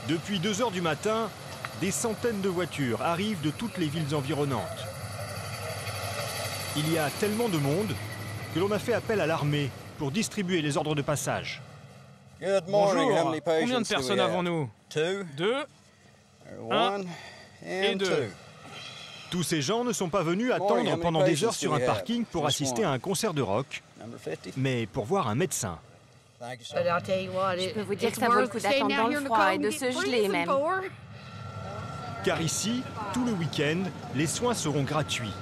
Depuis 2 heures du matin, des centaines de voitures arrivent de toutes les villes environnantes. Il y a tellement de monde que l'on a fait appel à l'armée pour distribuer les ordres de passage. Bonjour, combien de personnes avons-nous? 2, 1 et 2. Tous ces gens ne sont pas venus attendre pendant des heures sur un parking pour assister à un concert de rock, mais pour voir un médecin. Je peux vous dire que ça vaut le coup d'attendre dans le froid et de se geler même. Car ici, tout le week-end, les soins seront gratuits.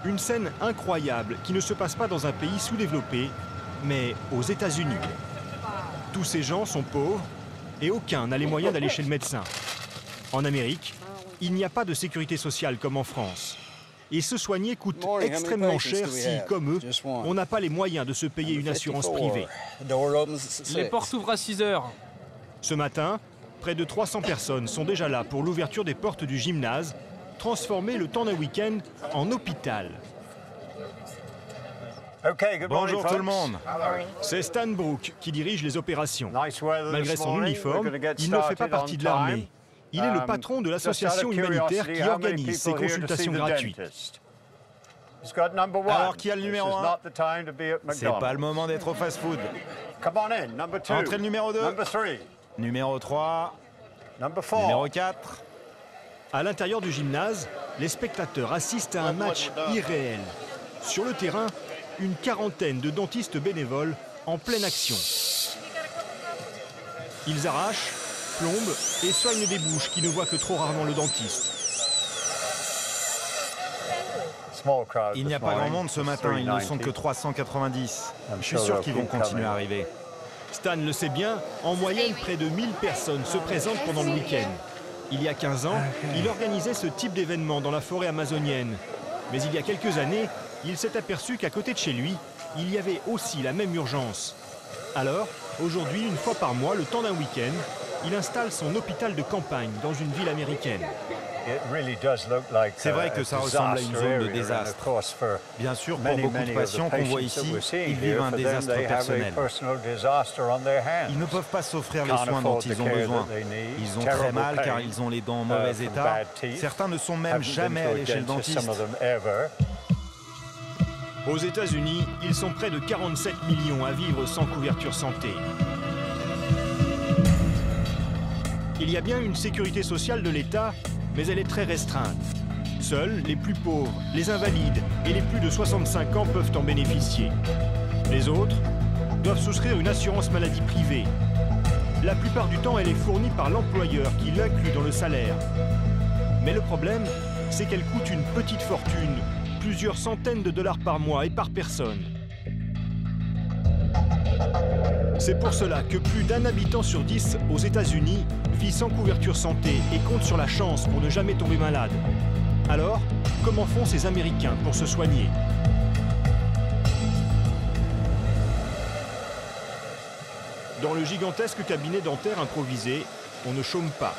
Une scène incroyable qui ne se passe pas dans un pays sous-développé, mais aux États-Unis. Tous ces gens sont pauvres et aucun n'a les moyens d'aller chez le médecin. En Amérique, il n'y a pas de sécurité sociale comme en France. Et se soigner coûte extrêmement cher si, comme eux, on n'a pas les moyens de se payer une assurance privée. Les portes ouvrent à 6 heures. Ce matin, près de 300 personnes sont déjà là pour l'ouverture des portes du gymnase, transformer le temps d'un week-end en hôpital. Bonjour tout le monde. C'est Stan Brook qui dirige les opérations. Malgré son uniforme, il ne fait pas partie de l'armée. Il est le patron de l'association humanitaire qui organise ces consultations gratuites. Alors qui a le numéro 1? C'est pas le moment d'être au fast-food. Entrez le numéro 2. Numéro 3. Numéro 4. À l'intérieur du gymnase, les spectateurs assistent à un match irréel. Sur le terrain, une quarantaine de dentistes bénévoles en pleine action. Ils arrachent, plombent et soignent des bouches qui ne voient que trop rarement le dentiste. Il n'y a pas grand monde ce matin, ils ne sont que 390. Je suis sûr qu'ils vont continuer à arriver. Stan le sait bien, en moyenne, près de 1000 personnes se présentent pendant le week-end. Il y a 15 ans, il organisait ce type d'événement dans la forêt amazonienne. Mais il y a quelques années, il s'est aperçu qu'à côté de chez lui, il y avait aussi la même urgence. Alors, aujourd'hui, une fois par mois, le temps d'un week-end, il installe son hôpital de campagne dans une ville américaine. C'est vrai que ça ressemble à une zone de désastre. Bien sûr, pour beaucoup de patients qu'on voit ici, ils vivent un désastre personnel. Ils ne peuvent pas s'offrir les soins dont ils ont besoin. Ils ont très mal car ils ont les dents en mauvais état. Certains ne sont même jamais allés chez le dentiste. Aux États-Unis, ils sont près de 47 millions à vivre sans couverture santé. Il y a bien une sécurité sociale de l'État, mais elle est très restreinte. Seuls les plus pauvres, les invalides et les plus de 65 ans peuvent en bénéficier. Les autres doivent souscrire une assurance maladie privée. La plupart du temps, elle est fournie par l'employeur qui l'inclut dans le salaire. Mais le problème, c'est qu'elle coûte une petite fortune, plusieurs centaines de dollars par mois et par personne. C'est pour cela que plus d'un habitant sur 10 aux États-Unis vit sans couverture santé et compte sur la chance pour ne jamais tomber malade. Alors, comment font ces Américains pour se soigner? Dans le gigantesque cabinet dentaire improvisé, on ne chôme pas.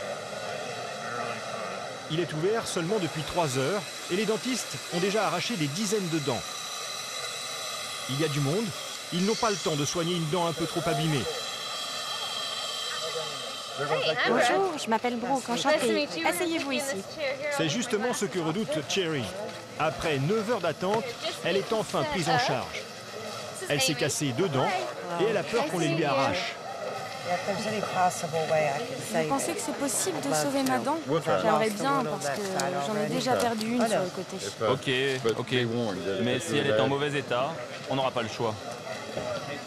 Il est ouvert seulement depuis 3 heures et les dentistes ont déjà arraché des dizaines de dents. Il y a du monde, ils n'ont pas le temps de soigner une dent un peu trop abîmée. Bonjour, je m'appelle Brooke, enchantée. Asseyez-vous ici. C'est justement ce que redoute Cherry. Après 9 heures d'attente, elle est enfin prise en charge. Elle s'est cassée 2 dents et elle a peur qu'on les lui arrache. Vous pensez que c'est possible de sauver ma dent? J'aimerais bien parce que j'en ai déjà perdu une sur le côté. Ok. Mais si elle est en mauvais état, on n'aura pas le choix.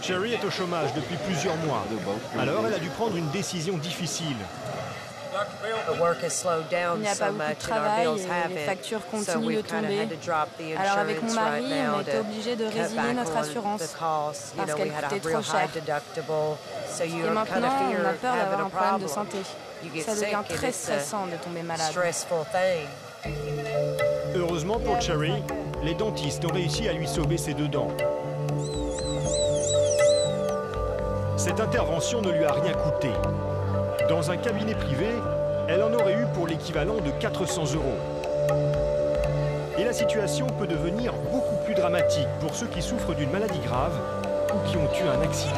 Cherry est au chômage depuis plusieurs mois. Alors elle a dû prendre une décision difficile. Il n'y a pas beaucoup de travail et les factures continuent de tomber. Alors avec mon mari, on était obligé de résilier notre assurance parce qu'elle coûtait trop cher. Et maintenant, on a peur d'avoir un problème de santé. Ça devient très stressant de tomber malade. Heureusement pour Cherry, les dentistes ont réussi à lui sauver ses 2 dents. Cette intervention ne lui a rien coûté. Dans un cabinet privé, elle en aurait eu pour l'équivalent de 400 €. Et la situation peut devenir beaucoup plus dramatique pour ceux qui souffrent d'une maladie grave ou qui ont eu un accident.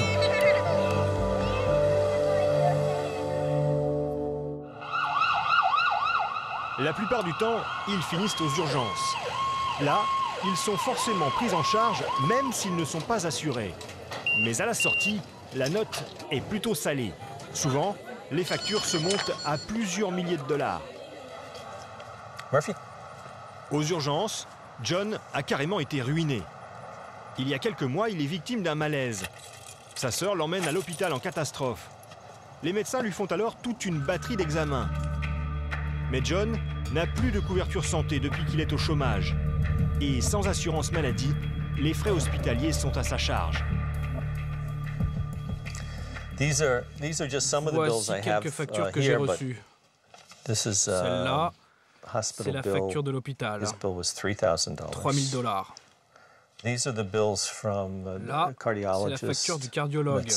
La plupart du temps, ils finissent aux urgences. Là, ils sont forcément pris en charge, même s'ils ne sont pas assurés. Mais à la sortie, la note est plutôt salée. Souvent, les factures se montent à plusieurs milliers de dollars. Murphy. Aux urgences, John a carrément été ruiné. Il y a quelques mois, il est victime d'un malaise. Sa sœur l'emmène à l'hôpital en catastrophe. Les médecins lui font alors toute une batterie d'examens. Mais John n'a plus de couverture santé depuis qu'il est au chômage. Et sans assurance maladie, les frais hospitaliers sont à sa charge. Voici quelques factures que j'ai reçues. Celle-là, c'est la facture de l'hôpital. 3 000 $. Là, c'est la facture du cardiologue. 2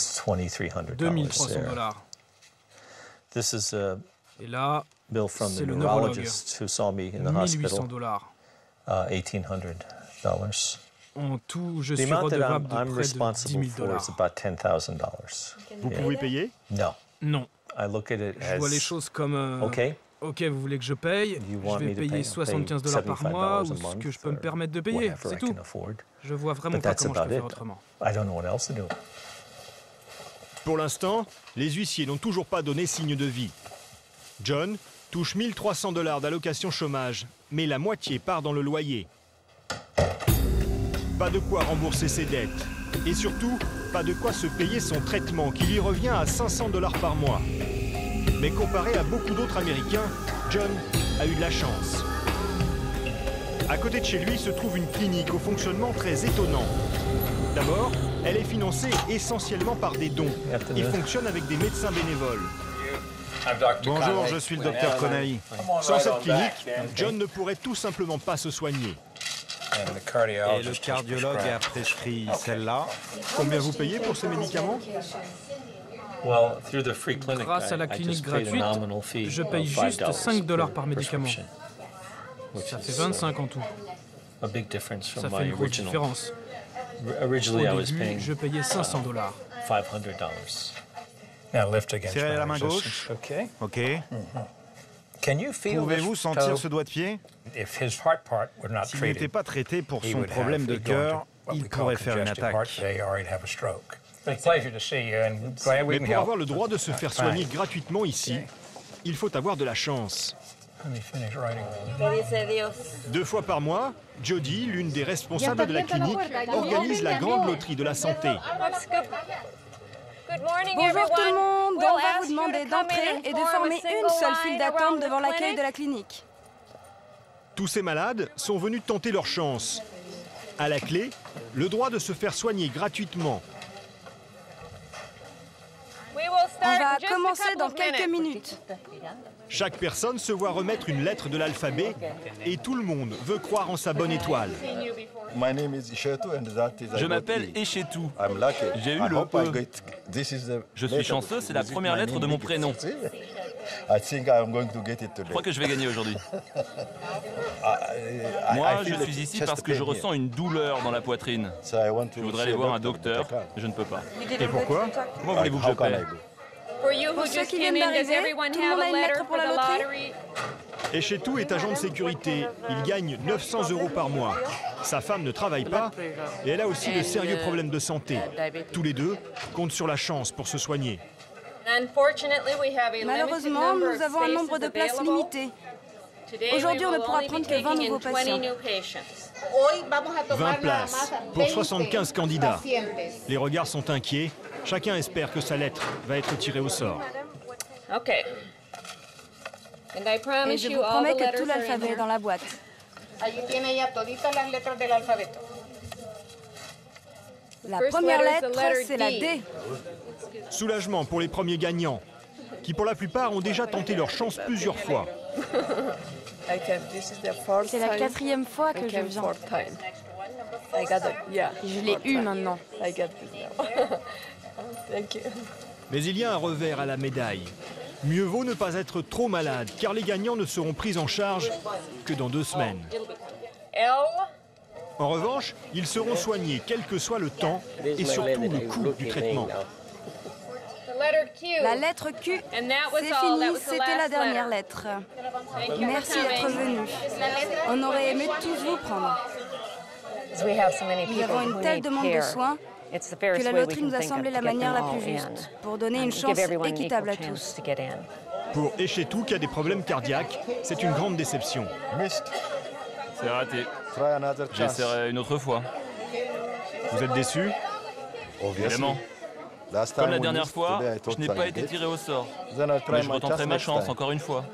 300 $. Et là, c'est le neurologue. 1 800 $. En tout, je suis redevable de près de 10 000 $. Vous pouvez payer? Non. Je vois les choses comme... OK, vous voulez que je paye? Je vais payer 75 $ par mois ou ce que je peux me permettre de payer, c'est tout. Je vois vraiment pas comment je peux faire autrement. Pour l'instant, les huissiers n'ont toujours pas donné signe de vie. John touche 1 300 $ d'allocation chômage, mais la moitié part dans le loyer. Pas de quoi rembourser ses dettes. Et surtout, pas de quoi se payer son traitement qui lui revient à 500 $ par mois. Mais comparé à beaucoup d'autres Américains, John a eu de la chance. À côté de chez lui se trouve une clinique au fonctionnement très étonnant. D'abord, elle est financée essentiellement par des dons et fonctionne avec des médecins bénévoles. Bonjour, je suis le docteur Connelly. Sans cette clinique, John ne pourrait tout simplement pas se soigner. Et le cardiologue a prescrit celle-là. Combien vous payez pour ces médicaments? Grâce à la clinique gratuite, je paye juste 5 $ par médicament. Ça fait 25 en tout. Ça fait une grosse différence. Au début, je payais 500 $. Serrez la main gauche. OK. Pouvez-vous sentir ce doigt de pied? S'il n'était pas traité pour son problème de cœur, il pourrait faire une attaque. Mais pour avoir le droit de se faire soigner gratuitement ici, il faut avoir de la chance. 2 fois par mois, Jody, l'une des responsables de la clinique, organise la grande loterie de la santé. Bonjour tout le monde, on va vous demander d'entrer et de former une seule file d'attente devant l'accueil de la clinique. Tous ces malades sont venus tenter leur chance. À la clé, le droit de se faire soigner gratuitement. On va commencer dans quelques minutes. Chaque personne se voit remettre une lettre de l'alphabet et tout le monde veut croire en sa bonne étoile. Je m'appelle Echetou. J'ai eu le E. Je suis chanceux, c'est la première lettre de mon prénom. Je crois que je vais gagner aujourd'hui. Moi, je suis ici parce que je ressens une douleur dans la poitrine. Je voudrais aller voir un docteur, mais je ne peux pas. Et pourquoi? Comment voulez-vous que je paie? Pour ceux qui viennent d'arriver, tout le monde a une lettre pour la loterie? Echetou est agent de sécurité. Il gagne 900 € par mois. Sa femme ne travaille pas et elle a aussi de sérieux problèmes de santé. Tous les deux comptent sur la chance pour se soigner. Malheureusement, nous avons un nombre de places limité. Aujourd'hui, on ne pourra prendre que 20 nouveaux patients. 20 places pour 75 candidats. Les regards sont inquiets. Chacun espère que sa lettre va être tirée au sort. Et je vous promets que tout l'alphabet est dans la boîte. La première lettre, c'est la D. Soulagement pour les premiers gagnants, qui pour la plupart ont déjà tenté leur chance plusieurs fois. C'est la 4e fois que je viens. Je l'ai eu maintenant. Mais il y a un revers à la médaille. Mieux vaut ne pas être trop malade, car les gagnants ne seront pris en charge que dans 2 semaines. En revanche, ils seront soignés quel que soit le temps et surtout le coût du traitement. La lettre Q, c'est fini, c'était la dernière lettre. Merci d'être venu. On aurait aimé tous vous prendre. Nous avons une telle demande de soins que la loterie nous a semblé la manière la plus juste pour donner une chance équitable à tous. Pour Eshetu, qui a des problèmes cardiaques, c'est une grande déception. C'est raté. J'essaierai une autre fois. Vous êtes déçu? Évidemment. Comme la dernière fois, je n'ai pas été tiré au sort. Mais je retenterai ma chance encore une fois.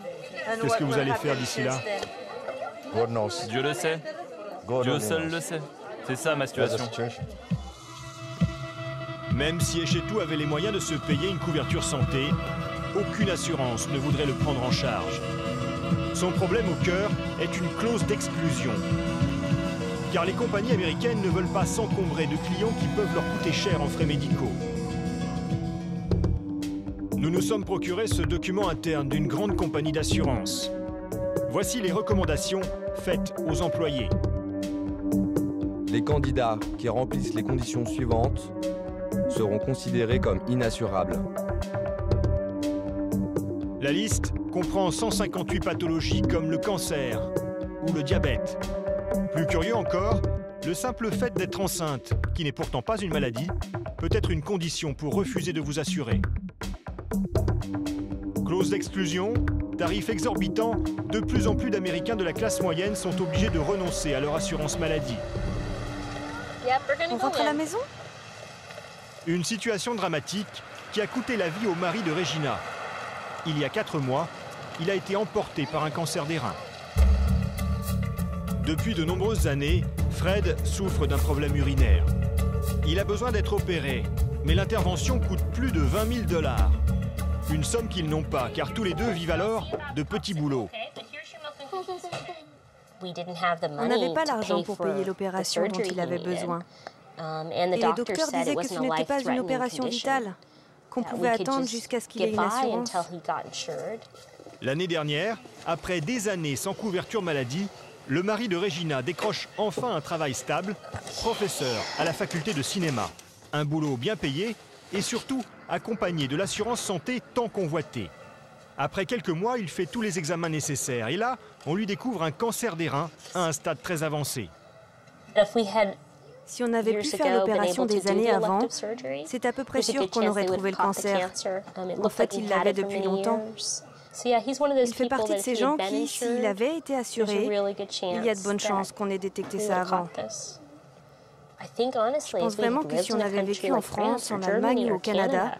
Qu'est-ce que vous allez faire d'ici là? Dieu le sait. Dieu seul le sait. C'est ça ma situation. Même si Eshetu avait les moyens de se payer une couverture santé, aucune assurance ne voudrait le prendre en charge. Son problème au cœur est une clause d'exclusion. Car les compagnies américaines ne veulent pas s'encombrer de clients qui peuvent leur coûter cher en frais médicaux. Nous nous sommes procuré ce document interne d'une grande compagnie d'assurance. Voici les recommandations faites aux employés. Les candidats qui remplissent les conditions suivantes seront considérés comme inassurables. La liste comprend 158 pathologies comme le cancer ou le diabète. Plus curieux encore, le simple fait d'être enceinte, qui n'est pourtant pas une maladie, peut être une condition pour refuser de vous assurer. Clause d'exclusion, tarifs exorbitants, de plus en plus d'Américains de la classe moyenne sont obligés de renoncer à leur assurance maladie. On rentre à la maison? Une situation dramatique qui a coûté la vie au mari de Regina. Il y a 4 mois, il a été emporté par un cancer des reins. Depuis de nombreuses années, Fred souffre d'un problème urinaire. Il a besoin d'être opéré, mais l'intervention coûte plus de 20 000 $. Une somme qu'ils n'ont pas, car tous les deux vivent alors de petits boulots. On n'avait pas l'argent pour payer l'opération dont il avait besoin. Et les docteurs disaient que ce n'était pas une opération vitale, qu'on pouvait attendre jusqu'à ce qu'il ait une assurance. L'année dernière, après des années sans couverture maladie, le mari de Regina décroche enfin un travail stable, professeur à la faculté de cinéma. Un boulot bien payé et surtout accompagné de l'assurance santé tant convoitée. Après quelques mois, il fait tous les examens nécessaires et là, on lui découvre un cancer des reins à un stade très avancé. Si on avait pu faire l'opération des années avant, c'est à peu près sûr qu'on aurait trouvé le cancer. En fait, il l'avait depuis longtemps. Il fait partie de ces gens qui, s'il avait été assuré, il y a de bonnes chances qu'on ait détecté ça avant. Je pense vraiment que si on avait vécu en France, en Allemagne ou au Canada,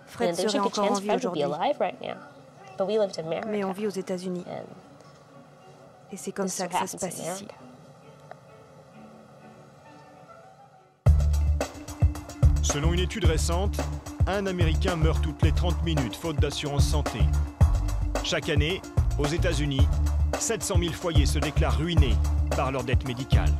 Fred serait encore en vie aujourd'hui. Mais on vit aux États-Unis. Et c'est comme ça que ça se passe ici. Selon une étude récente, un Américain meurt toutes les 30 minutes faute d'assurance santé. Chaque année, aux États-Unis, 700 000 foyers se déclarent ruinés par leur dette médicale.